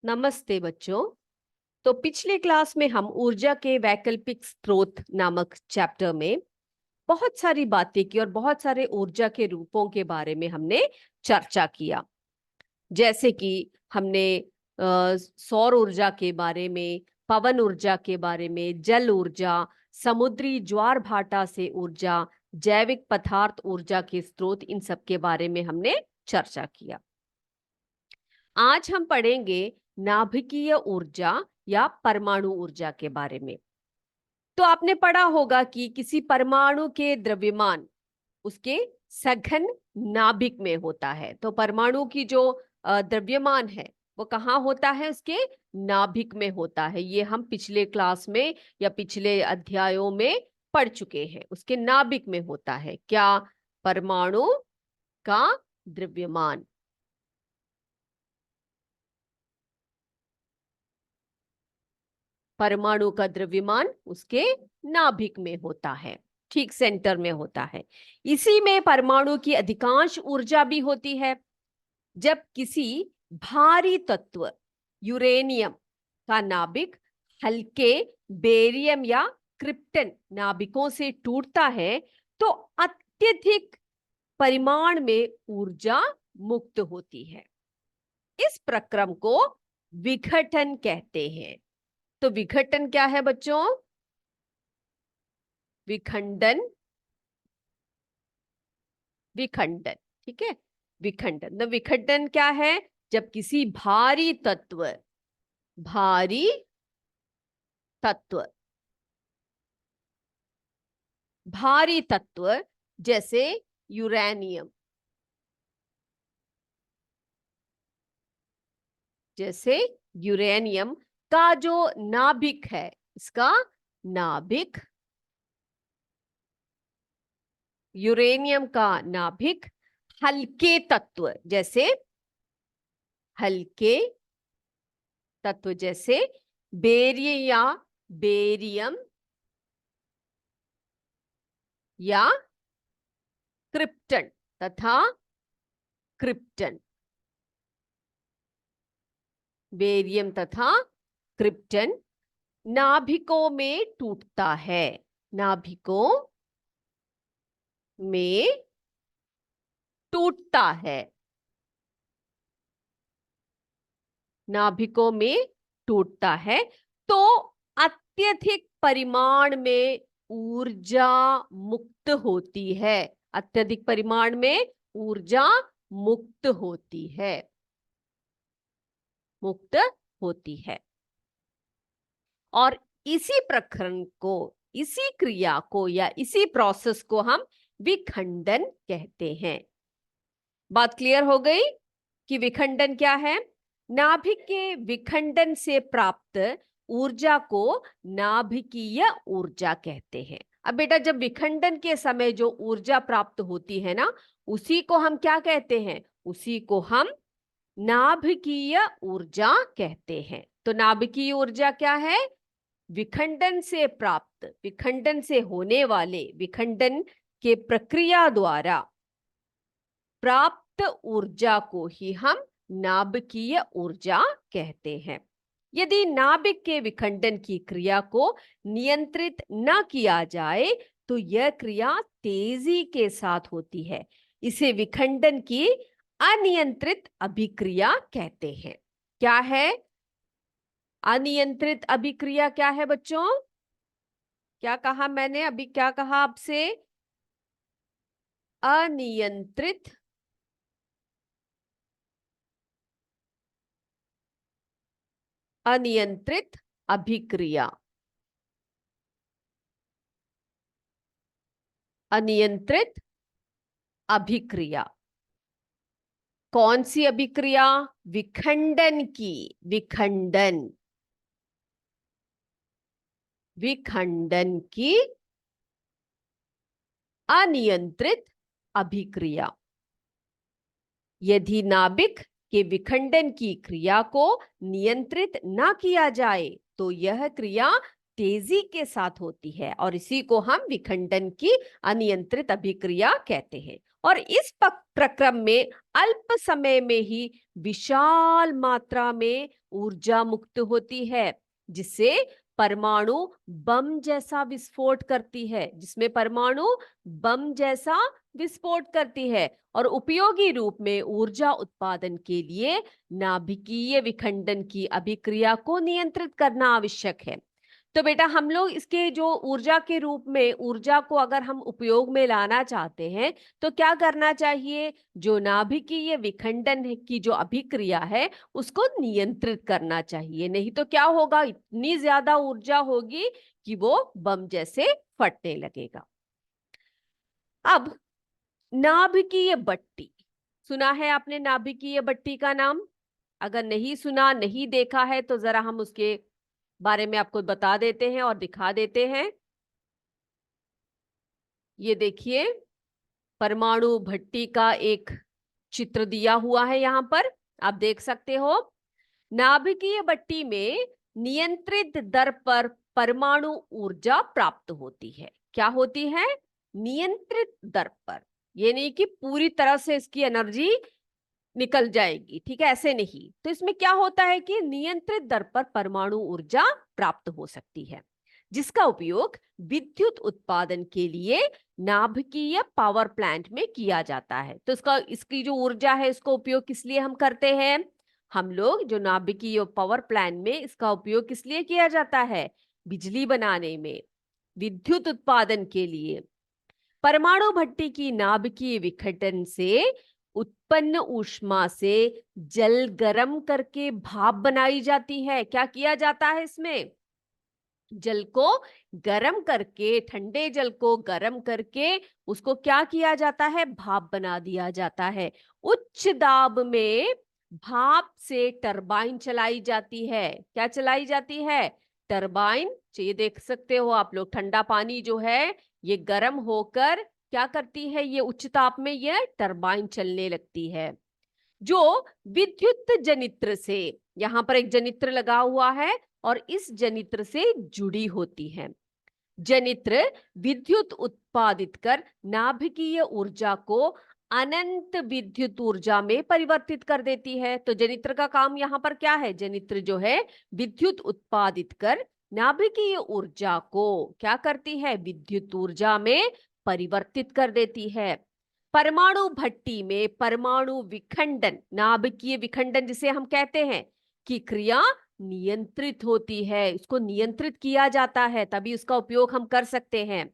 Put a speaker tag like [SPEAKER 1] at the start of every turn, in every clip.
[SPEAKER 1] नमस्ते बच्चों। तो पिछले क्लास में हम ऊर्जा के वैकल्पिक स्रोत नामक चैप्टर में बहुत सारी बातें की और बहुत सारे ऊर्जा के रूपों के बारे में हमने चर्चा किया। जैसे कि हमने सौर ऊर्जा के बारे में, पवन ऊर्जा के बारे में, जल ऊर्जा, समुद्री ज्वार भाटा से ऊर्जा, जैविक पदार्थ ऊर्जा के स्रोत, इन सब के बारे में हमने चर्चा किया। आज हम पढ़ेंगे नाभिकीय ऊर्जा या परमाणु ऊर्जा के बारे में। तो आपने पढ़ा होगा कि किसी परमाणु के द्रव्यमान उसके सघन नाभिक में होता है। तो परमाणु की जो द्रव्यमान है वो कहाँ होता है? उसके नाभिक में होता है। ये हम पिछले क्लास में या पिछले अध्यायों में पढ़ चुके हैं। उसके नाभिक में होता है क्या? परमाणु का द्रव्यमान। परमाणु का द्रव्यमान उसके नाभिक में होता है, ठीक सेंटर में होता है। इसी में परमाणु की अधिकांश ऊर्जा भी होती है। जब किसी भारी तत्व यूरेनियम का नाभिक हल्के बेरियम या क्रिप्टन नाभिकों से टूटता है तो अत्यधिक परिमाण में ऊर्जा मुक्त होती है। इस प्रक्रम को विघटन कहते हैं। तो विघटन क्या है बच्चों? विखंडन, विखंडन, ठीक है। विखंडन, तो विखंडन क्या है? जब किसी भारी तत्व, भारी तत्व, भारी तत्व जैसे यूरेनियम, जैसे यूरेनियम का जो नाभिक है, इसका नाभिक, यूरेनियम का नाभिक हल्के तत्व जैसे, हल्के तत्व जैसे बेरियम या बेरियम या क्रिप्टन तथा क्रिप्टन, बेरियम तथा क्रिप्टन नाभिकों में टूटता है। नाभिकों में टूटता है, नाभिकों में टूटता है तो अत्यधिक परिमाण में ऊर्जा मुक्त होती है। अत्यधिक परिमाण में ऊर्जा मुक्त होती है, मुक्त होती है। और इसी प्रकरण को, इसी क्रिया को या इसी प्रोसेस को हम विखंडन कहते हैं। बात क्लियर हो गई कि विखंडन क्या है? नाभिक के विखंडन से प्राप्त ऊर्जा को नाभिकीय ऊर्जा कहते हैं। अब बेटा, जब विखंडन के समय जो ऊर्जा प्राप्त होती है ना, उसी को हम क्या कहते हैं? उसी को हम नाभिकीय ऊर्जा कहते हैं। तो नाभिकीय ऊर्जा क्या है? विखंडन से प्राप्त, विखंडन से होने वाले, विखंडन के प्रक्रिया द्वारा प्राप्त ऊर्जा को ही हम नाभिकीय ऊर्जा कहते हैं। यदि नाभिक के विखंडन की क्रिया को नियंत्रित न किया जाए तो यह क्रिया तेजी के साथ होती है। इसे विखंडन की अनियंत्रित अभिक्रिया कहते हैं। क्या है अनियंत्रित अभिक्रिया? क्या है बच्चों? क्या कहा मैंने अभी? क्या कहा आपसे? अनियंत्रित अनियंत्रित अभिक्रिया। अनियंत्रित अभिक्रिया कौन सी अभिक्रिया? विखंडन की, विखंडन, विखंडन की अनियंत्रित अभिक्रिया। यदि नाभिक के विखंडन की क्रिया को नियंत्रित न किया जाए तो यह क्रिया तेजी के साथ होती है और इसी को हम विखंडन की अनियंत्रित अभिक्रिया कहते हैं। और इस प्रक्रम में अल्प समय में ही विशाल मात्रा में ऊर्जा मुक्त होती है, जिससे परमाणु बम जैसा विस्फोट करती है, जिसमें परमाणु बम जैसा विस्फोट करती है। और उपयोगी रूप में ऊर्जा उत्पादन के लिए नाभिकीय विखंडन की अभिक्रिया को नियंत्रित करना आवश्यक है। तो बेटा हम लोग इसके जो ऊर्जा के रूप में ऊर्जा को अगर हम उपयोग में लाना चाहते हैं तो क्या करना चाहिए? जो नाभिकीय विखंडन की जो अभिक्रिया है उसको नियंत्रित करना चाहिए, नहीं तो क्या होगा, इतनी ज्यादा ऊर्जा होगी कि वो बम जैसे फटने लगेगा। अब नाभिकीय बट्टी, सुना है आपने नाभिकीय बट्टी का नाम? अगर नहीं सुना, नहीं देखा है तो जरा हम उसके बारे में आपको बता देते हैं और दिखा देते हैं। ये देखिए, परमाणु भट्टी का एक चित्र दिया हुआ है यहाँ पर, आप देख सकते हो। नाभिकीय भट्टी में नियंत्रित दर पर परमाणु ऊर्जा प्राप्त होती है। क्या होती है? नियंत्रित दर पर। ये नहीं कि पूरी तरह से इसकी एनर्जी निकल जाएगी, ठीक है, ऐसे नहीं। तो इसमें क्या होता है कि नियंत्रित दर पर परमाणु ऊर्जा प्राप्त हो सकती है, जिसका उपयोग विद्युत उत्पादन के लिए नाभिकीय पावर प्लांट में किया जाता है। तो इसकी जो ऊर्जा है इसको उपयोग किस लिए हम करते हैं? हम लोग जो नाभिकीय पावर प्लांट में इसका उपयोग किस लिए किया जाता है? बिजली बनाने में, विद्युत उत्पादन के लिए। परमाणु भट्टी की नाभिकीय विघटन से उत्पन्न ऊष्मा से जल गर्म करके भाप बनाई जाती है। क्या किया जाता है इसमें? जल को गर्म करके, ठंडे जल को गर्म करके उसको क्या किया जाता है? भाप बना दिया जाता है। उच्च दाब में भाप से टरबाइन चलाई जाती है। क्या चलाई जाती है? टरबाइन। ये देख सकते हो आप लोग, ठंडा पानी जो है ये गर्म होकर क्या करती है? ये उच्च ताप में ये टरबाइन चलने लगती है, जो विद्युत जनित्र से, यहां पर एक जनित्र लगा हुआ है और इस जनित्र से जुड़ी होती है। जनित्र विद्युत उत्पादित कर नाभिकीय ऊर्जा को अनंत विद्युत ऊर्जा में परिवर्तित कर देती है। तो जनित्र का काम यहाँ पर क्या है? जनित्र जो है विद्युत उत्पादित कर नाभिकीय ऊर्जा को क्या करती है? विद्युत ऊर्जा में परिवर्तित कर देती है। परमाणु भट्टी में परमाणु विखंडन, नाभिकीय विखंडन जिसे हम कहते हैं, की क्रिया नियंत्रित होती है। इसको नियंत्रित किया जाता है, तभी उसका उपयोग हम कर सकते हैं।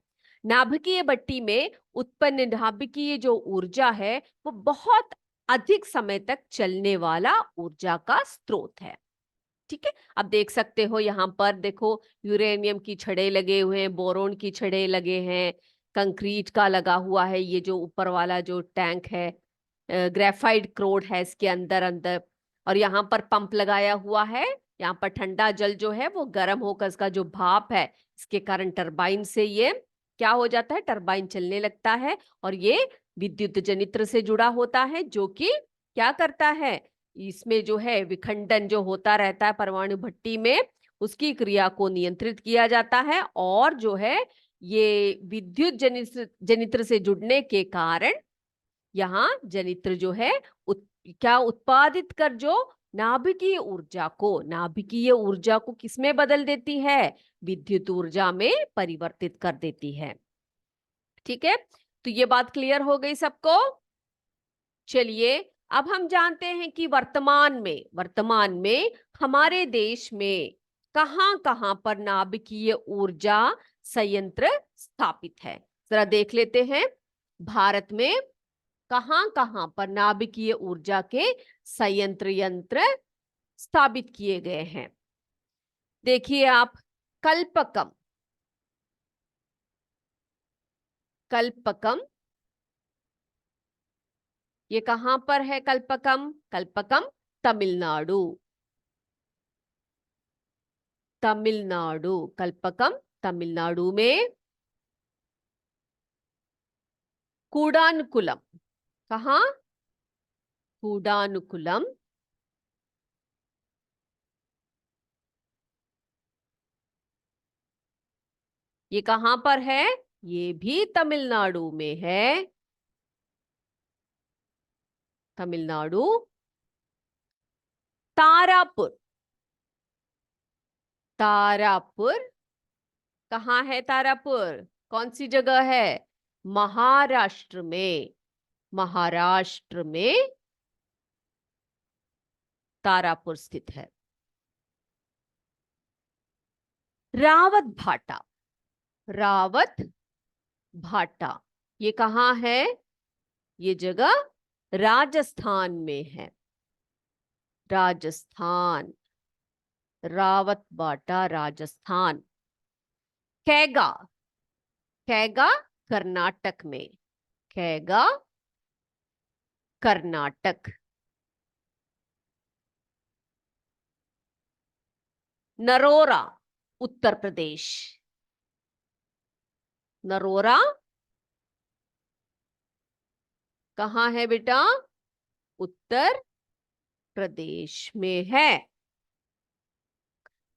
[SPEAKER 1] नाभिकीय भट्टी में उत्पन्न नाभिकीय जो ऊर्जा है वो बहुत अधिक समय तक चलने वाला ऊर्जा का स्रोत है। ठीक है, अब देख सकते हो यहाँ पर देखो, यूरेनियम की छड़े लगे हुए हैं, बोरोन की छड़े लगे हैं, कंक्रीट का लगा हुआ है, ये जो ऊपर वाला जो टैंक है, ग्रेफाइट क्रोड है इसके अंदर अंदर। और यहाँ पर पंप लगाया हुआ है, यहाँ पर ठंडा जल जो है वो गर्म होकर इसका जो भाप है इसके कारण टरबाइन से ये क्या हो जाता है? टरबाइन चलने लगता है और ये विद्युत जनित्र से जुड़ा होता है, जो कि क्या करता है? इसमें जो है विखंडन जो होता रहता है परमाणु भट्टी में, उसकी क्रिया को नियंत्रित किया जाता है। और जो है ये विद्युत जनित्र से जुड़ने के कारण यहाँ जनित्र जो है क्या उत्पादित कर जो नाभिकीय ऊर्जा को किसमें बदल देती है? विद्युत ऊर्जा में परिवर्तित कर देती है। ठीक है, तो ये बात क्लियर हो गई सबको? चलिए अब हम जानते हैं कि वर्तमान में हमारे देश में कहां कहां पर नाभिकीय ऊर्जा संयंत्र स्थापित है। जरा देख लेते हैं, भारत में कहां कहां पर नाभिकीय ऊर्जा के संयंत्र स्थापित किए गए हैं। देखिए आप, कल्पकम, कल्पकम ये कहां पर है? कल्पकम, कल्पकम तमिलनाडु, तमिलनाडु, कल्पकम तमिलनाडु में। कूडानुकुलम, कहाँ? कूडानुकुलम ये कहां पर है? ये भी तमिलनाडु में है। तमिलनाडु, तारापुर। तारापुर कहाँ है? तारापुर कौन सी जगह है? महाराष्ट्र में। महाराष्ट्र में तारापुर स्थित है। रावत भाटा। रावत भाटा ये कहाँ है? ये जगह राजस्थान में है। राजस्थान। रावत भाटा राजस्थान। कैगा। कैगा कर्नाटक में। कैगा कर्नाटक। नरोरा उत्तर प्रदेश। नरोरा कहाँ है बेटा? उत्तर प्रदेश में है।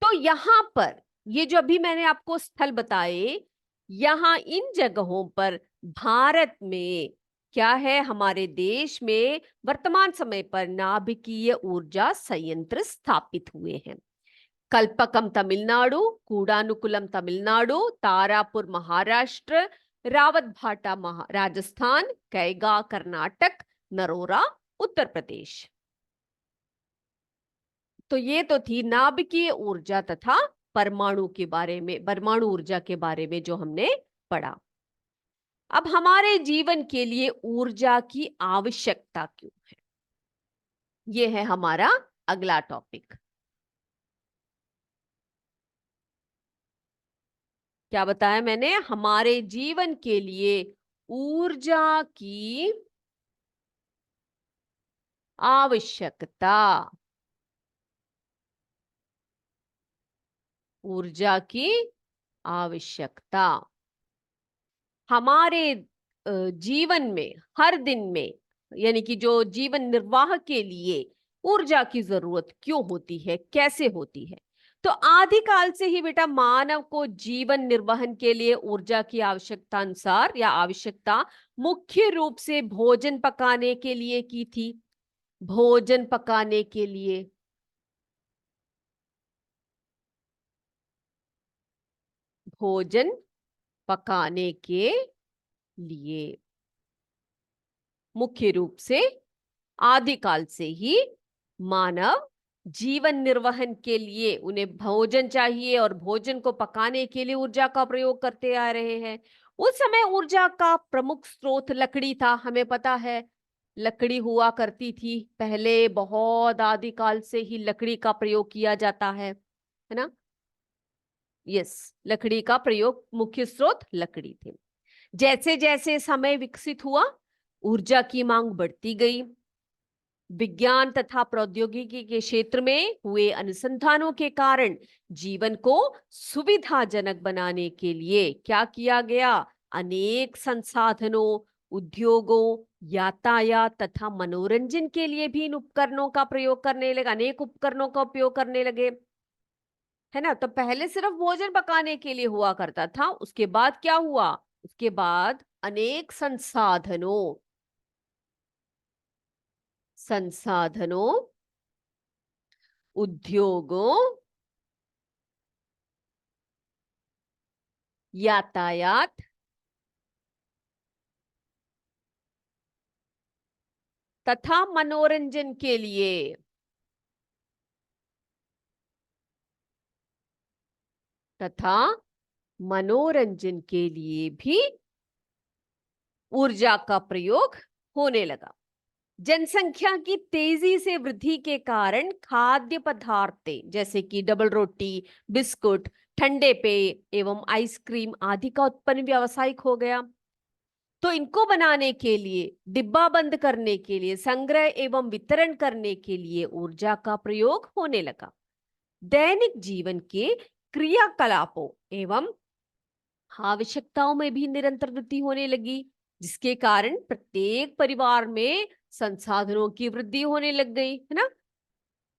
[SPEAKER 1] तो यहां पर ये जो अभी मैंने आपको स्थल बताए, यहां इन जगहों पर भारत में क्या है? हमारे देश में वर्तमान समय पर नाभिकीय ऊर्जा संयंत्र स्थापित हुए हैं। कल्पकम तमिलनाडु, कूडानुकुलम तमिलनाडु, तारापुर महाराष्ट्र, रावतभाटा राजस्थान, कैगा कर्नाटक, नरोरा उत्तर प्रदेश। तो ये तो थी नाभिकीय ऊर्जा तथा परमाणु के बारे में, परमाणु ऊर्जा के बारे में जो हमने पढ़ा। अब हमारे जीवन के लिए ऊर्जा की आवश्यकता क्यों है, ये है हमारा अगला टॉपिक। क्या बताया मैंने? हमारे जीवन के लिए ऊर्जा की आवश्यकता। ऊर्जा की आवश्यकता हमारे जीवन में, हर दिन में, यानी कि जो जीवन निर्वाह के लिए ऊर्जा की जरूरत क्यों होती है, कैसे होती है? तो आदिकाल से ही बेटा मानव को जीवन निर्वहन के लिए ऊर्जा की आवश्यकता अनुसार या आवश्यकता मुख्य रूप से भोजन पकाने के लिए की थी। भोजन पकाने के लिए। भोजन पकाने के लिए मुख्य रूप से आदिकाल से ही मानव जीवन निर्वहन के लिए उन्हें भोजन चाहिए और भोजन को पकाने के लिए ऊर्जा का प्रयोग करते आ रहे हैं। उस समय ऊर्जा का प्रमुख स्रोत लकड़ी था, हमें पता है। लकड़ी हुआ करती थी पहले, बहुत आदिकाल से ही लकड़ी का प्रयोग किया जाता है ना? यस, लकड़ी का प्रयोग, मुख्य स्रोत लकड़ी थे। जैसे जैसे समय विकसित हुआ, ऊर्जा की मांग बढ़ती गई। विज्ञान तथा प्रौद्योगिकी के क्षेत्र में हुए अनुसंधानों के कारण जीवन को सुविधाजनक बनाने के लिए क्या किया गया? अनेक संसाधनों, उद्योगों, यातायात तथा मनोरंजन के लिए भी इन उपकरणों का प्रयोग करने लगे। अनेक उपकरणों का उपयोग करने लगे, है ना? तो पहले सिर्फ भोजन पकाने के लिए हुआ करता था, उसके बाद क्या हुआ? उसके बाद अनेक संसाधनों, संसाधनों, उद्योगों, यातायात तथा मनोरंजन के लिए, तथा मनोरंजन के लिए भी ऊर्जा का प्रयोग होने लगा। जनसंख्या की तेजी से वृद्धि के कारण खाद्य पदार्थ जैसे कि डबल रोटी, बिस्कुट, ठंडे पेय एवं आइसक्रीम आदि का उत्पन्न व्यावसायिक हो गया। तो इनको बनाने के लिए, डिब्बा बंद करने के लिए, संग्रह एवं वितरण करने के लिए ऊर्जा का प्रयोग होने लगा। दैनिक जीवन के क्रियाकलापों एवं आवश्यकताओं में भी निरंतर वृद्धि होने लगी, जिसके कारण प्रत्येक परिवार में संसाधनों की वृद्धि होने लग गई, है ना?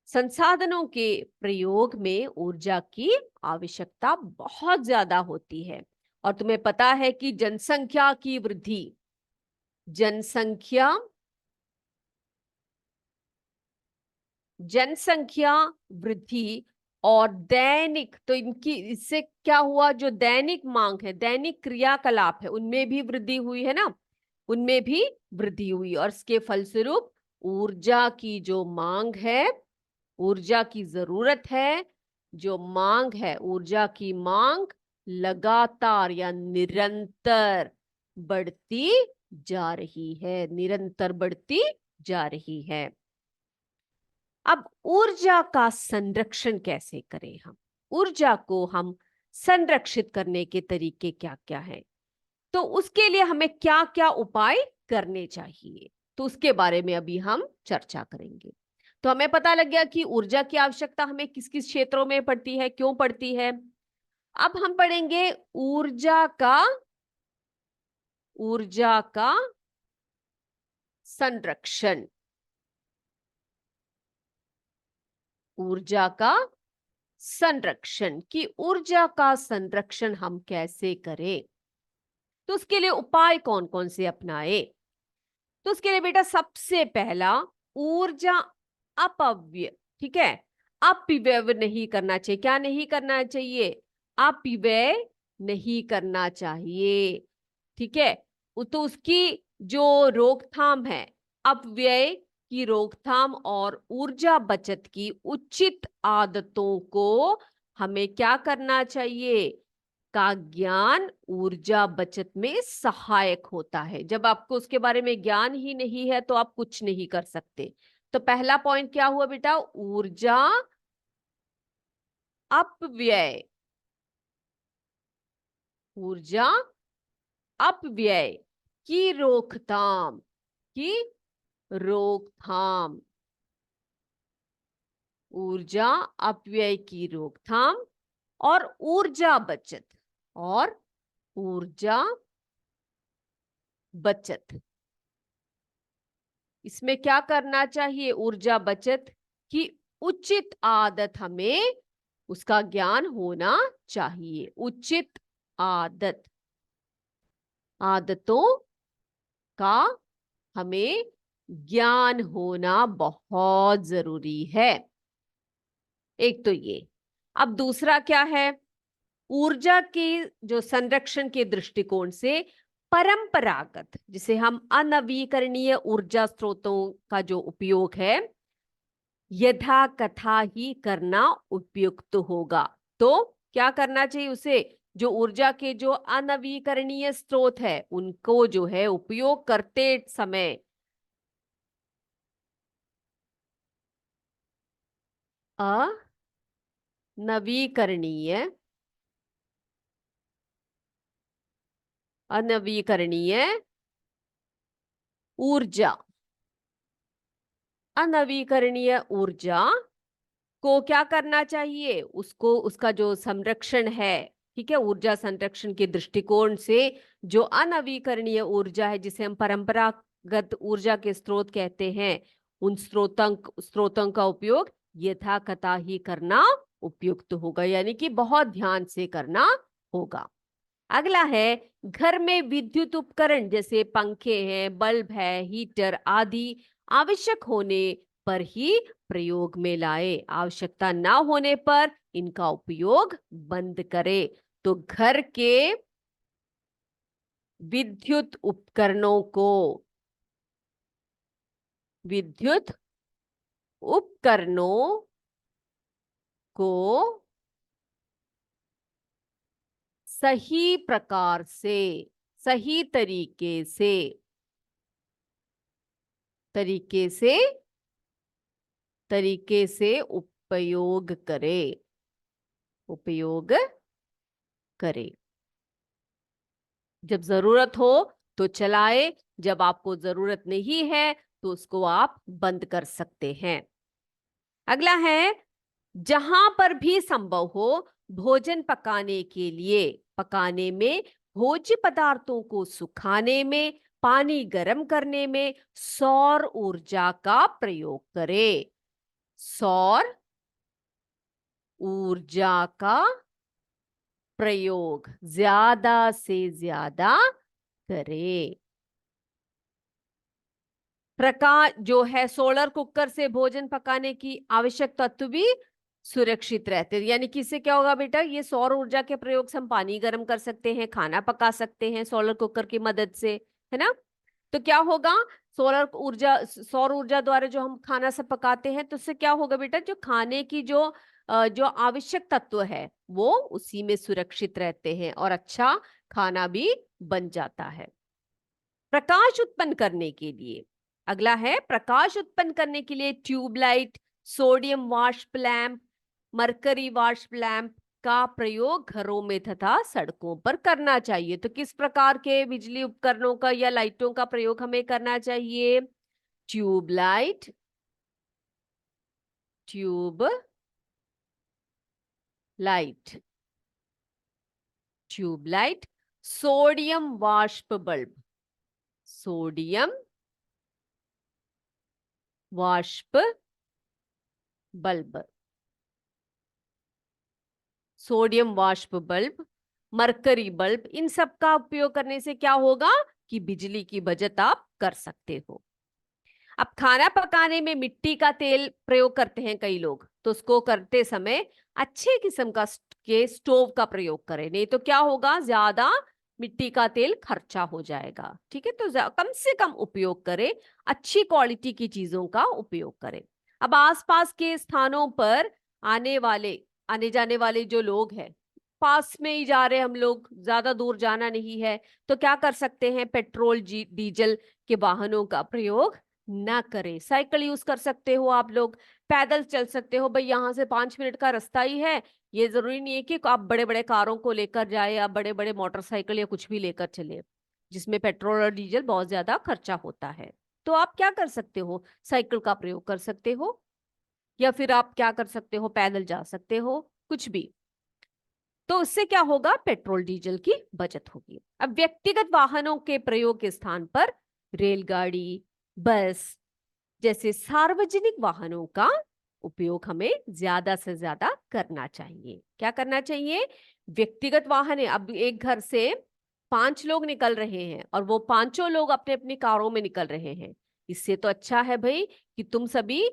[SPEAKER 1] संसाधनों के प्रयोग में ऊर्जा की आवश्यकता बहुत ज्यादा होती है। और तुम्हें पता है कि जनसंख्या की वृद्धि, जनसंख्या जनसंख्या वृद्धि और दैनिक, तो इनकी इससे क्या हुआ, जो दैनिक मांग है, दैनिक क्रियाकलाप है, उनमें भी वृद्धि हुई है ना, उनमें भी वृद्धि हुई। और इसके फलस्वरूप ऊर्जा की जो मांग है, ऊर्जा की जरूरत है, जो मांग है, ऊर्जा की मांग लगातार या निरंतर बढ़ती जा रही है, निरंतर बढ़ती जा रही है। अब ऊर्जा का संरक्षण कैसे करें हम, ऊर्जा को हम संरक्षित करने के तरीके क्या क्या हैं, तो उसके लिए हमें क्या क्या उपाय करने चाहिए, तो उसके बारे में अभी हम चर्चा करेंगे। तो हमें पता लग गया कि ऊर्जा की आवश्यकता हमें किस किस क्षेत्रों में पड़ती है, क्यों पड़ती है। अब हम पढ़ेंगे ऊर्जा का संरक्षण, ऊर्जा का संरक्षण, कि ऊर्जा का संरक्षण हम कैसे करें, तो उसके लिए उपाय कौन कौन से अपनाए। तो उसके लिए बेटा सबसे पहला, ऊर्जा अपव्यय, ठीक है, अपव्यय नहीं करना चाहिए। क्या नहीं करना चाहिए, अपव्यय नहीं करना चाहिए, ठीक है। तो उसकी जो रोकथाम है, अपव्यय की रोकथाम और ऊर्जा बचत की उचित आदतों को हमें क्या करना चाहिए, का ज्ञान ऊर्जा बचत में सहायक होता है। जब आपको उसके बारे में ज्ञान ही नहीं है तो आप कुछ नहीं कर सकते। तो पहला पॉइंट क्या हुआ बेटा, ऊर्जा अपव्यय, ऊर्जा अपव्यय की रोकथाम, की रोकथाम, ऊर्जा अपव्यय की रोकथाम और ऊर्जा बचत, और ऊर्जा बचत, इसमें क्या करना चाहिए, ऊर्जा बचत की उचित आदत हमें, उसका ज्ञान होना चाहिए। उचित आदत, आदतों का हमें ज्ञान होना बहुत जरूरी है। एक तो ये। अब दूसरा क्या है, ऊर्जा के जो संरक्षण के दृष्टिकोण से परंपरागत, जिसे हम अनवीकरणीय ऊर्जा स्रोतों का जो उपयोग है, यथा कथा ही करना उपयुक्त होगा। तो क्या करना चाहिए उसे, जो ऊर्जा के जो अनवीकरणीय स्रोत है उनको जो है उपयोग करते समय अनवीकरणीय, अनवीकरणीय ऊर्जा, अनवीकरणीय ऊर्जा को क्या करना चाहिए, उसको, उसका जो संरक्षण है, ठीक है, ऊर्जा संरक्षण के दृष्टिकोण से जो अनवीकरणीय ऊर्जा है, जिसे हम परंपरागत ऊर्जा के स्रोत कहते हैं, उन स्रोतों का उपयोग यथाकथा ही करना उपयुक्त होगा, यानी कि बहुत ध्यान से करना होगा। अगला है, घर में विद्युत उपकरण जैसे पंखे हैं, बल्ब है, हीटर आदि आवश्यक होने पर ही प्रयोग में लाए, आवश्यकता ना होने पर इनका उपयोग बंद करे। तो घर के विद्युत उपकरणों को, विद्युत उपकरणों को सही प्रकार से, सही तरीके से तरीके से उपयोग करे, उपयोग करे। जब जरूरत हो तो चलाए, जब आपको जरूरत नहीं है तो उसको आप बंद कर सकते हैं। अगला है, जहां पर भी संभव हो भोजन पकाने के लिए, पकाने में, भोज्य पदार्थों को सुखाने में, पानी गर्म करने में सौर ऊर्जा का प्रयोग करें। सौर ऊर्जा का प्रयोग ज्यादा से ज्यादा करें। प्रकाश जो है, सोलर कुकर से भोजन पकाने की आवश्यक तत्व भी सुरक्षित रहते हैं। यानी कि इससे क्या होगा बेटा, ये सौर ऊर्जा के प्रयोग से हम पानी गर्म कर सकते हैं, खाना पका सकते हैं सोलर कुकर की मदद से, है ना। तो क्या होगा, सौर ऊर्जा द्वारा जो हम खाना सब पकाते हैं, तो उससे क्या होगा बेटा, जो खाने की जो आवश्यक तत्व है वो उसी में सुरक्षित रहते हैं और अच्छा खाना भी बन जाता है। प्रकाश उत्पन्न करने के लिए, अगला है प्रकाश उत्पन्न करने के लिए ट्यूबलाइट, सोडियम वाष्प लैंप, मरकरी वाष्प लैंप का प्रयोग घरों में तथा सड़कों पर करना चाहिए। तो किस प्रकार के बिजली उपकरणों का या लाइटों का प्रयोग हमें करना चाहिए? Tubelight, tube light, tubelight, sodium वाष्प बल्ब, सोडियम वाष्प बल्ब, सोडियम वाष्प बल्ब, मरकरी बल्ब, इन सब का उपयोग करने से क्या होगा कि बिजली की बचत आप कर सकते हो। अब खाना पकाने में मिट्टी का तेल प्रयोग करते हैं कई लोग, तो उसको करते समय अच्छे किस्म के स्टोव का प्रयोग करें, नहीं तो क्या होगा, ज्यादा मिट्टी का तेल खर्चा हो जाएगा। ठीक है, तो कम से कम उपयोग करें, अच्छी क्वालिटी की चीजों का उपयोग करें। अब आसपास के स्थानों पर आने जाने वाले जो लोग हैं, पास में ही जा रहे हम लोग, ज्यादा दूर जाना नहीं है, तो क्या कर सकते हैं, पेट्रोल डीजल के वाहनों का प्रयोग ना करें। साइकिल यूज कर सकते हो आप लोग, पैदल चल सकते हो, भाई यहाँ से 5 मिनट का रास्ता ही है। ये जरूरी नहीं है कि आप बड़े बड़े कारों को लेकर जाए या बड़े बड़े मोटरसाइकिल या कुछ भी लेकर चले, जिसमें पेट्रोल और डीजल बहुत ज्यादा खर्चा होता है। तो आप क्या कर सकते हो, साइकिल का प्रयोग कर सकते हो, या फिर आप क्या कर सकते हो, पैदल जा सकते हो, कुछ भी। तो उससे क्या होगा, पेट्रोल डीजल की बचत होगी। अब व्यक्तिगत वाहनों के प्रयोग के स्थान पर रेलगाड़ी, बस जैसे सार्वजनिक वाहनों का उपयोग हमें ज्यादा से ज्यादा करना चाहिए। क्या करना चाहिए, व्यक्तिगत वाहन है, अब एक घर से 5 लोग निकल रहे हैं और वो पांचों लोग अपने अपनी कारों में निकल रहे हैं, इससे तो अच्छा है भाई कि तुम सभी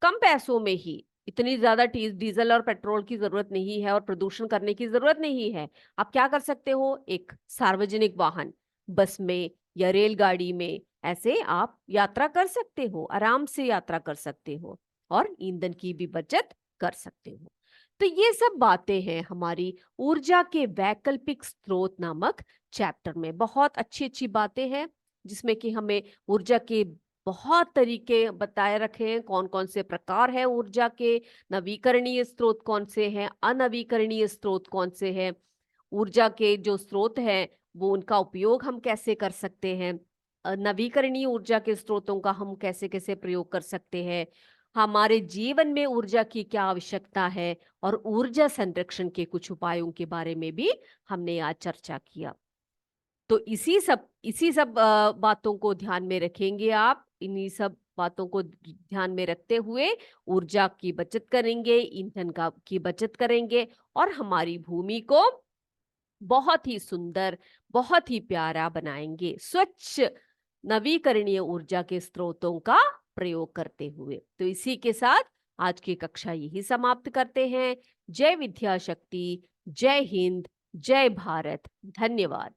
[SPEAKER 1] कम पैसों में ही, इतनी ज्यादा डीजल और पेट्रोल की जरूरत नहीं है और प्रदूषण करने की जरूरत नहीं है। आप क्या कर सकते हो, एक सार्वजनिक वाहन, बस में या रेलगाड़ी में ऐसे आप यात्रा कर सकते हो, आराम से यात्रा कर सकते हो और ईंधन की भी बचत कर सकते हो। तो ये सब बातें हैं हमारी ऊर्जा के वैकल्पिक स्रोत नामक चैप्टर में, बहुत अच्छी अच्छी बातें हैं जिसमें कि हमें ऊर्जा के बहुत तरीके बताए रखे हैं, कौन कौन से प्रकार हैं ऊर्जा के, नवीकरणीय स्रोत कौन से हैं, अनवीकरणीय स्रोत कौन से हैं, ऊर्जा के जो स्रोत हैं वो उनका उपयोग हम कैसे कर सकते हैं, नवीकरणीय ऊर्जा के स्रोतों का हम कैसे कैसे प्रयोग कर सकते हैं, हमारे जीवन में ऊर्जा की क्या आवश्यकता है, और ऊर्जा संरक्षण के कुछ उपायों के बारे में भी हमने आज चर्चा किया। तो इसी सब बातों को ध्यान में रखेंगे आप, इन्हीं सब बातों को ध्यान में रखते हुए ऊर्जा की बचत करेंगे, ईंधन का की बचत करेंगे और हमारी भूमि को बहुत ही सुंदर, बहुत ही प्यारा बनाएंगे, स्वच्छ नवीकरणीय ऊर्जा के स्रोतों का प्रयोग करते हुए। तो इसी के साथ आज की कक्षा यही समाप्त करते हैं। जय विद्या शक्ति, जय हिंद, जय भारत, धन्यवाद।